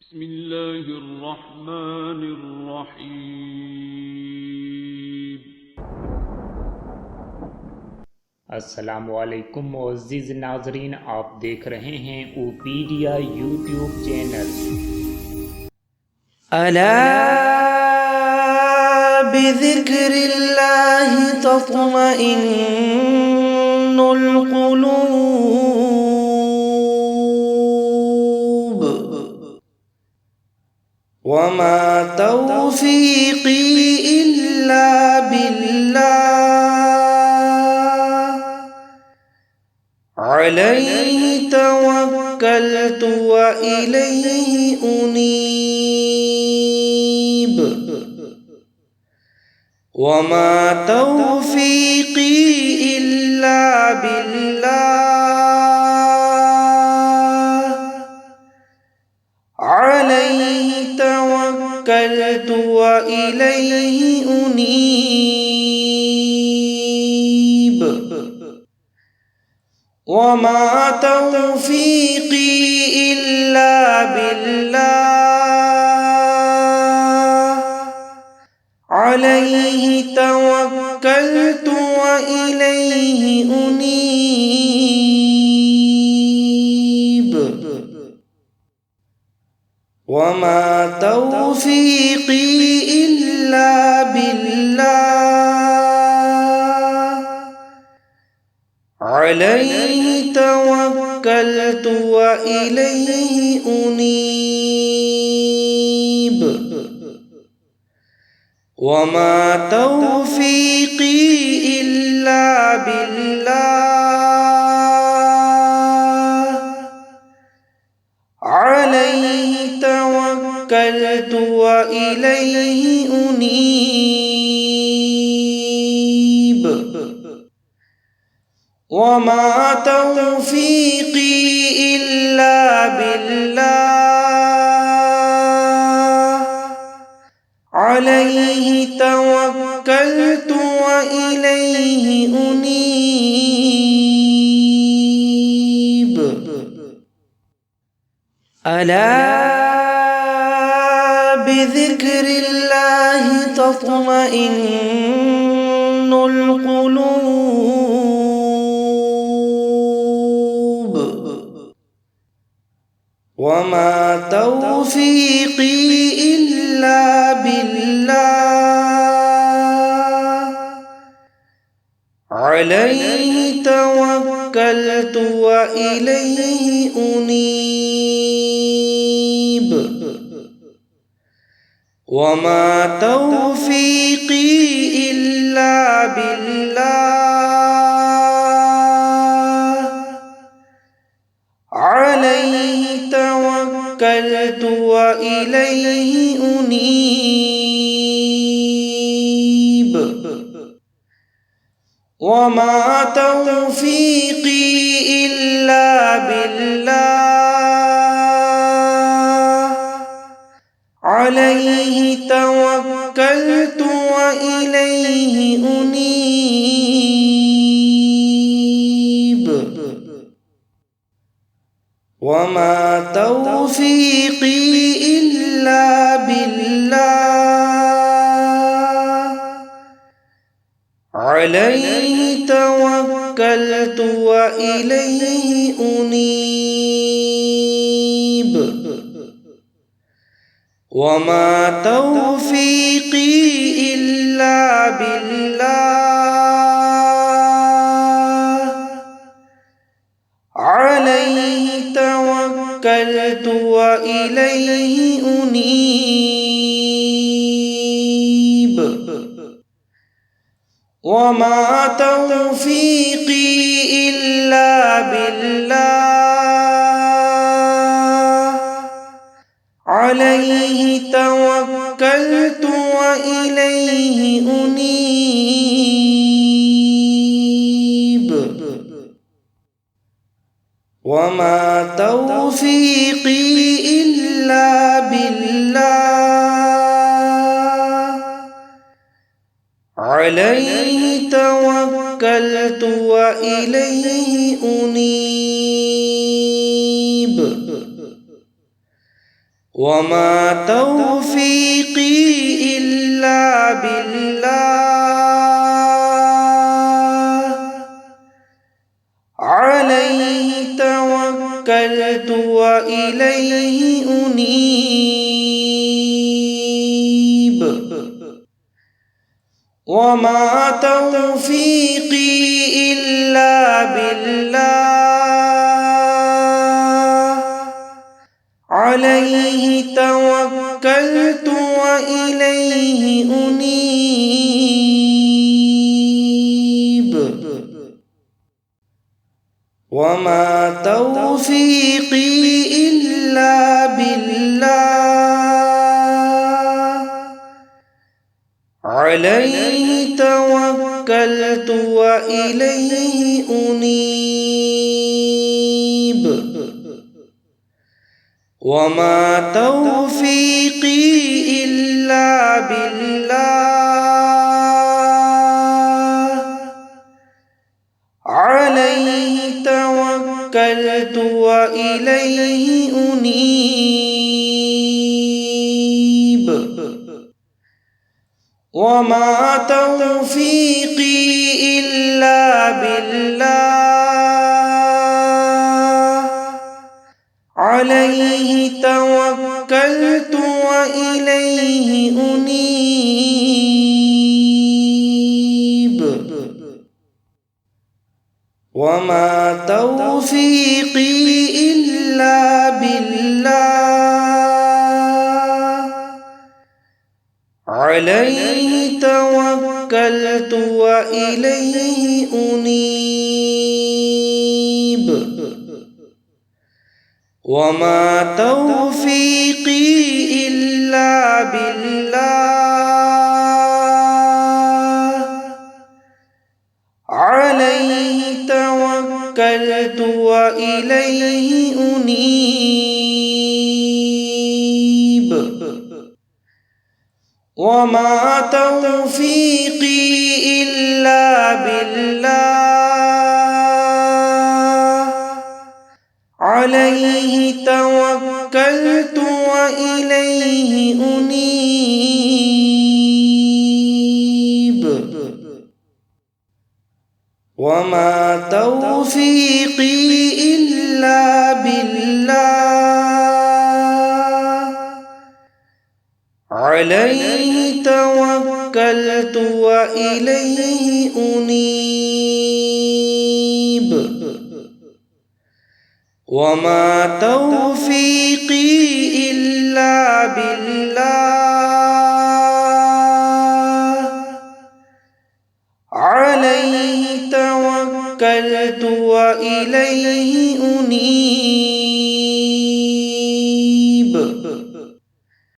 بسم الله الرحمن الرحیم۔ अस्सलामुअलैकुम मुअज़्ज़िज़ नाज़रीन, आप देख रहे हैं ओपीडिया यूट्यूब चैनल। अला बिज़िक्रिल्लाहि तत्मइन्नुल क़ुलूब वमा तौफ़ीक़ी इल्ला बिल्लाह अलैहि तवक्कलतु व इलैहि उनीब वमा तौफ़ीक़ी इल्ला बिल्लाह अलैहि तवक्कलतु व इलैहि उनीब वमा तौफ़ीक़ी इल्ला बिल्लाह अलैहि तवक्कलतु व इलैहि उनीब वमा तौफ़ीक़ी इल्ला बिल्लाह अलैहि तवक्कलतु व इलैहि उनीब वमा तौफ़ीक़ी इल्ला बिल्लाह अलैहि तवक्कलतु व इलैहि उनीब वमा तौफ़ीक़ी इल्ला बिल्लाह अलैहि तवक्कलतु व इलैहि उनीब अला बिज़िक्रिल्लाहि तत्मइन्नुल क़ुलूब वमा तौफ़ीक़ी इल्ला बिल्लाह अलैहि तवक्कलतु व इलैहि उनीब वमा तौफ़ीक़ी इल्ला बिल्लाह अलैहि तवक्कलतु व इलैहि उनीब वमा तौफ़ीक़ी इल्ला बिल्लाह अलैहि तवक्कलतु व इलैहि उनीब वमा तौफ़ीक़ी इल्ला बिल्लाह अलैहि तवक्कलतु व इलैहि उनीब वमा तौफ़ीक़ी इल्ला बिल्लाह अलैहि तवक्कलतु व इलैहि उनीब वमा तौफ़ीक़ी इल्ला बिल्लाह अलैहि तवक्कलतु व इलैहि उनीब वमा तौफ़ीक़ी इल्ला बिल्लाह अलैहि तवक्कलतु व इलैहि उनीब وما توفيقي إلا بالله عليه توكلت وإليه أنيب وما توفيقي إلا بالله عليه توكلت وإليه أنيب وما توفيقي إلا بالله عليه توكلت وإليه أنيب وما توفيقي إلا بالله عليه توكلت وإليه أنيب وما توفيقي إلا بالله عليه توكلت وإليه أنيب وما توفيقي إلا بالله عليه توكلت وإليه أنيب وما توفيقي إلا بالله عليه توكلت وإليه أنيب وما توفيقي إلا بالله عليه توكلت وإليه أنيب وما توفيقي إلا بالله عليه توكلت وإليه أنيب وما توفيقي إلا بالله عليه توكلت وإليه أنيب